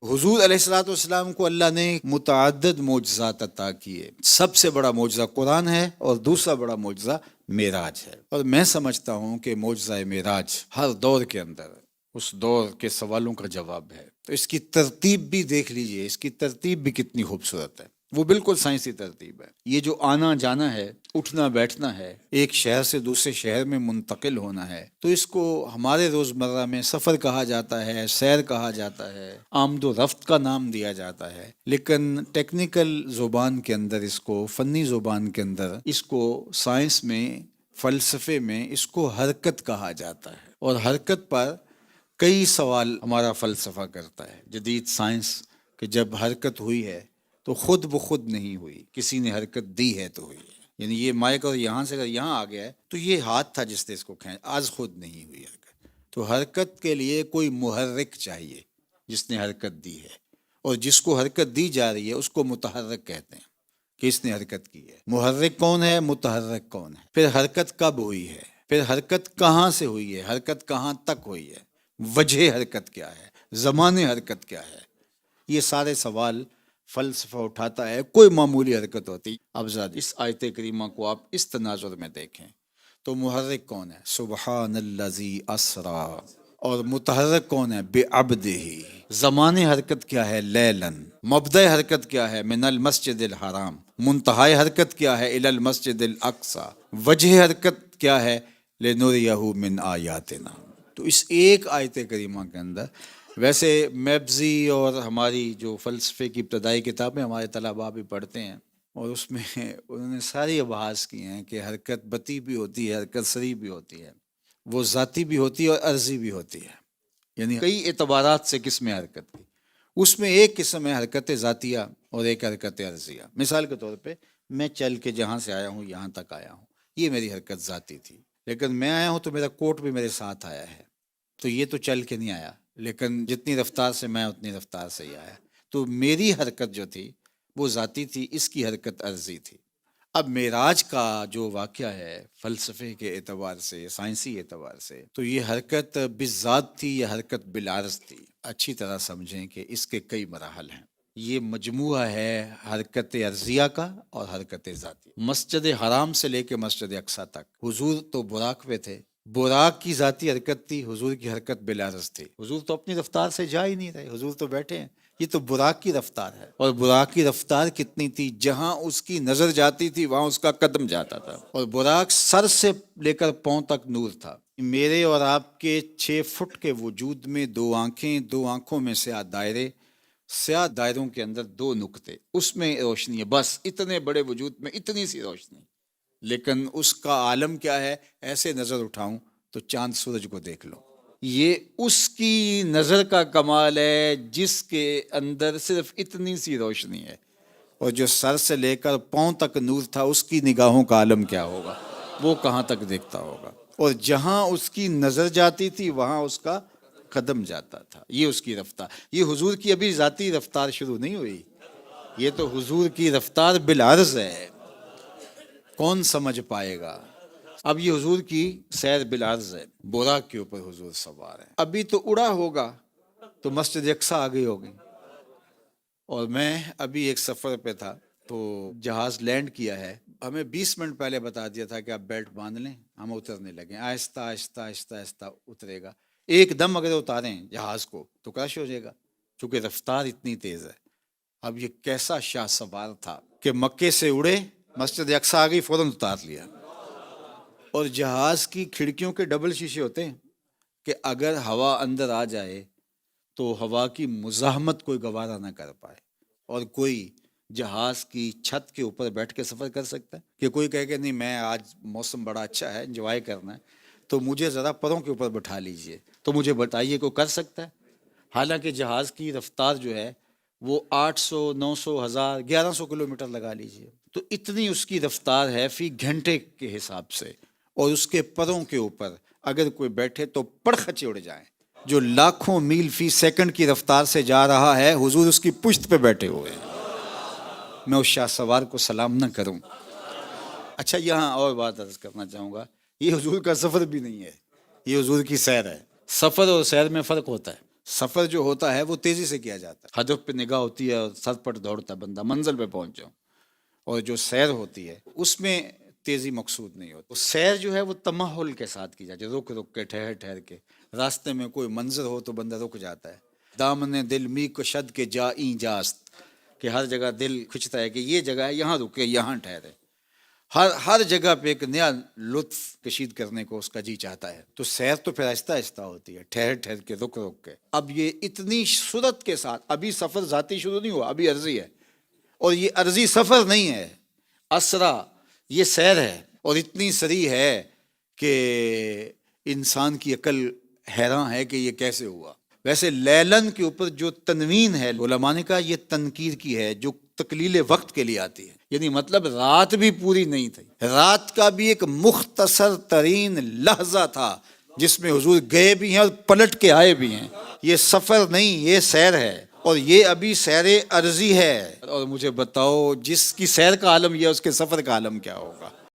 حضور علیہ الصلوۃ والسلام کو اللہ نے متعدد معجزات عطا کیے. سب سے بڑا معجزہ قرآن ہے اور دوسرا بڑا معجزہ معراج ہے. اور میں سمجھتا ہوں کہ معجزہ معراج ہر دور کے اندر اس دور کے سوالوں کا جواب ہے. تو اس کی ترتیب بھی دیکھ لیجئے، اس کی ترتیب بھی کتنی خوبصورت ہے. وہ بالکل سائنسی ترتیب ہے. یہ جو آنا جانا ہے، اٹھنا بیٹھنا ہے، ایک شہر سے دوسرے شہر میں منتقل ہونا ہے، تو اس کو ہمارے روزمرہ میں سفر کہا جاتا ہے، سیر کہا جاتا ہے، آمد و رفت کا نام دیا جاتا ہے. لیکن ٹیکنیکل زبان کے اندر اس کو، فنی زبان کے اندر اس کو، سائنس میں، فلسفے میں اس کو حرکت کہا جاتا ہے. اور حرکت پر کئی سوال ہمارا فلسفہ کرتا ہے، جدید سائنس، کہ جب حرکت ہوئی ہے تو خود بخود نہیں ہوئی، کسی نے حرکت دی ہے تو ہوئی ہے. یعنی یہ مائک اور یہاں سے اگر یہاں آ گیا ہے تو یہ ہاتھ تھا جس نے اس کو کھینچا، آج خود نہیں ہوئی حرکت. تو حرکت کے لیے کوئی محرک چاہیے جس نے حرکت دی ہے، اور جس کو حرکت دی جا رہی ہے اس کو متحرک کہتے ہیں کہ اس نے حرکت کی ہے. محرک کون ہے، متحرک کون ہے، پھر حرکت کب ہوئی ہے، پھر حرکت کہاں سے ہوئی ہے، حرکت کہاں تک ہوئی ہے، وجہ حرکت کیا ہے، زمان حرکت کیا ہے. یہ سارے سوال فلسفہ اٹھاتا ہے. کوئی معمولی حرکت ہوتی. اب ذرا اس آیت کریمہ کو آپ اس تناظر میں دیکھیں تو محرک کون ہے، سبحان الذی اسرا، اور متحرک کون ہے، بعبدہ. زمان حرکت کیا ہے، لیلن. مبدأ حرکت کیا ہے، من المسجد الحرام. منتہائی حرکت کیا ہے، الی المسجد الاقصی. وجہ حرکت کیا ہے، لنریہ من آیاتنا. تو اس ایک آیت کریمہ کے اندر، ویسے میبزی اور ہماری جو فلسفے کی ابتدائی کتابیں ہمارے طلباء بھی پڑھتے ہیں، اور اس میں انہوں نے ساری ابحاث کی ہیں کہ حرکت بطی بھی ہوتی ہے، حرکت سری بھی ہوتی ہے، وہ ذاتی بھی ہوتی ہے اور عرضی بھی ہوتی ہے. یعنی کئی اعتبارات سے قسم حرکت کی. اس میں ایک قسم ہے حرکت ذاتیہ اور ایک حرکت عرضیہ. مثال کے طور پہ میں چل کے جہاں سے آیا ہوں یہاں تک آیا ہوں، یہ میری حرکت ذاتی تھی. لیکن میں آیا ہوں تو میرا کوٹ بھی میرے ساتھ آیا ہے، تو یہ تو چل کے نہیں آیا، لیکن جتنی رفتار سے میں اتنی رفتار سے ہی آیا. تو میری حرکت جو تھی وہ ذاتی تھی، اس کی حرکت عرضی تھی. اب معراج کا جو واقعہ ہے فلسفے کے اعتبار سے، سائنسی اعتبار سے، تو یہ حرکت بالذات تھی یا حرکت بالعرض تھی. اچھی طرح سمجھیں کہ اس کے کئی مراحل ہیں. یہ مجموعہ ہے حرکت عرضیہ کا اور حرکت ذاتی. مسجد حرام سے لے کے مسجد اقصیٰ تک حضور تو براق پہ تھے، براق کی ذاتی حرکت تھی، حضور کی حرکت بالعرض تھی. حضور تو اپنی رفتار سے جا ہی نہیں رہے، حضور تو بیٹھے ہیں. یہ تو براق کی رفتار ہے. اور براق کی رفتار کتنی تھی، جہاں اس کی نظر جاتی تھی وہاں اس کا قدم جاتا تھا. اور براق سر سے لے کر پاؤں تک نور تھا. میرے اور آپ کے 6 فٹ کے وجود میں 2 آنکھیں، 2 آنکھوں میں سیاہ دائرے، سیاہ دائروں کے اندر 2 نقطے، اس میں روشنی ہے. بس اتنے بڑے وجود میں اتنی سی روشنی. لیکن اس کا عالم کیا ہے، ایسے نظر اٹھاؤں تو چاند سورج کو دیکھ لو. یہ اس کی نظر کا کمال ہے جس کے اندر صرف اتنی سی روشنی ہے. اور جو سر سے لے کر پاؤں تک نور تھا، اس کی نگاہوں کا عالم کیا ہوگا، وہ کہاں تک دیکھتا ہوگا. اور جہاں اس کی نظر جاتی تھی وہاں اس کا قدم جاتا تھا. یہ اس کی رفتار. یہ حضور کی ابھی ذاتی رفتار شروع نہیں ہوئی، یہ تو حضور کی رفتار بالعرض ہے. کون سمجھ پائے گا. اب یہ حضور کی سیر بالعرض ہے، براق کے اوپر حضور سوار ہے. ابھی تو اڑا ہوگا تو مسجد اقصیٰ آ گئی ہوگی. اور میں ابھی ایک سفر پہ تھا تو جہاز لینڈ کیا ہے، ہمیں 20 منٹ پہلے بتا دیا تھا کہ آپ بیلٹ باندھ لیں، ہم اترنے لگے. آہستہ آہستہ آہستہ آہستہ اترے گا. ایک دم اگر اتاریں جہاز کو تو کرش ہو جائے گا، چونکہ رفتار اتنی تیز ہے. اب یہ کیسا شاہ سوار تھا کہ مکے سے اڑے، مسجد اقصیٰ آ گئی، فوراً اتار لیا. اور جہاز کی کھڑکیوں کے ڈبل شیشے ہوتے ہیں کہ اگر ہوا اندر آ جائے تو ہوا کی مزاحمت کوئی گوارا نہ کر پائے. اور کوئی جہاز کی چھت کے اوپر بیٹھ کے سفر کر سکتا ہے کہ کوئی کہے کہ نہیں میں آج موسم بڑا اچھا ہے، انجوائے کرنا ہے، تو مجھے ذرا پروں کے اوپر بٹھا لیجئے. تو مجھے بتائیے کوئی کر سکتا ہے؟ حالانکہ جہاز کی رفتار جو ہے وہ 800، 900، 1000، 1100 کلومیٹر لگا لیجئے. تو اتنی اس کی رفتار ہے فی گھنٹے کے حساب سے. اور اس کے پروں کے اوپر اگر کوئی بیٹھے تو پڑخچے اڑ جائیں. جو لاکھوں میل فی سیکنڈ کی رفتار سے جا رہا ہے، حضور اس کی پشت پہ بیٹھے ہوئے ہیں. میں اس شاہ سوار کو سلام نہ کروں. اچھا، یہاں اور بات عرض کرنا چاہوں گا، یہ حضور کا سفر بھی نہیں ہے، یہ حضور کی سیر ہے. سفر اور سیر میں فرق ہوتا ہے. سفر جو ہوتا ہے وہ تیزی سے کیا جاتا ہے، ہدف پہ نگاہ ہوتی ہے اور سر پٹ دوڑتا ہے بندہ منزل پہ پہنچ جاؤ. اور جو سیر ہوتی ہے اس میں تیزی مقصود نہیں ہوتی. سیر جو ہے وہ تمہل کے ساتھ کی جاتی ہے، رک رک کے، ٹھہر ٹھہر کے. راستے میں کوئی منظر ہو تو بندہ رک جاتا ہے. دامن دل می کشد کے جائیں جاست، کہ ہر جگہ دل کھنچتا ہے کہ یہ جگہ ہے، یہاں رکے، یہاں ٹھہرے. ہر جگہ پہ ایک نیا لطف کشید کرنے کو اس کا جی چاہتا ہے. تو سیر تو پھر آہستہ آہستہ ہوتی ہے، ٹھہر ٹھہر کے، رک رک کے. اب یہ اتنی صورت کے ساتھ، ابھی سفر ذاتی شروع نہیں ہوا، ابھی عرضی ہے. اور یہ عرضی سفر نہیں ہے، اسرا، یہ سیر ہے. اور اتنی سری ہے کہ انسان کی عقل حیران ہے کہ یہ کیسے ہوا. ویسے لیلن کے اوپر جو تنوین ہے علماء نے کہا یہ تنکیر کی ہے، جو تقلیل وقت کے لیے آتی ہے. یعنی مطلب رات بھی پوری نہیں تھی، رات کا بھی ایک مختصر ترین لحظہ تھا جس میں حضور گئے بھی ہیں اور پلٹ کے آئے بھی ہیں. یہ سفر نہیں، یہ سیر ہے. اور یہ ابھی سیر عرضی ہے. اور مجھے بتاؤ جس کی سیر کا عالم یہ ہے، اس کے سفر کا عالم کیا ہوگا؟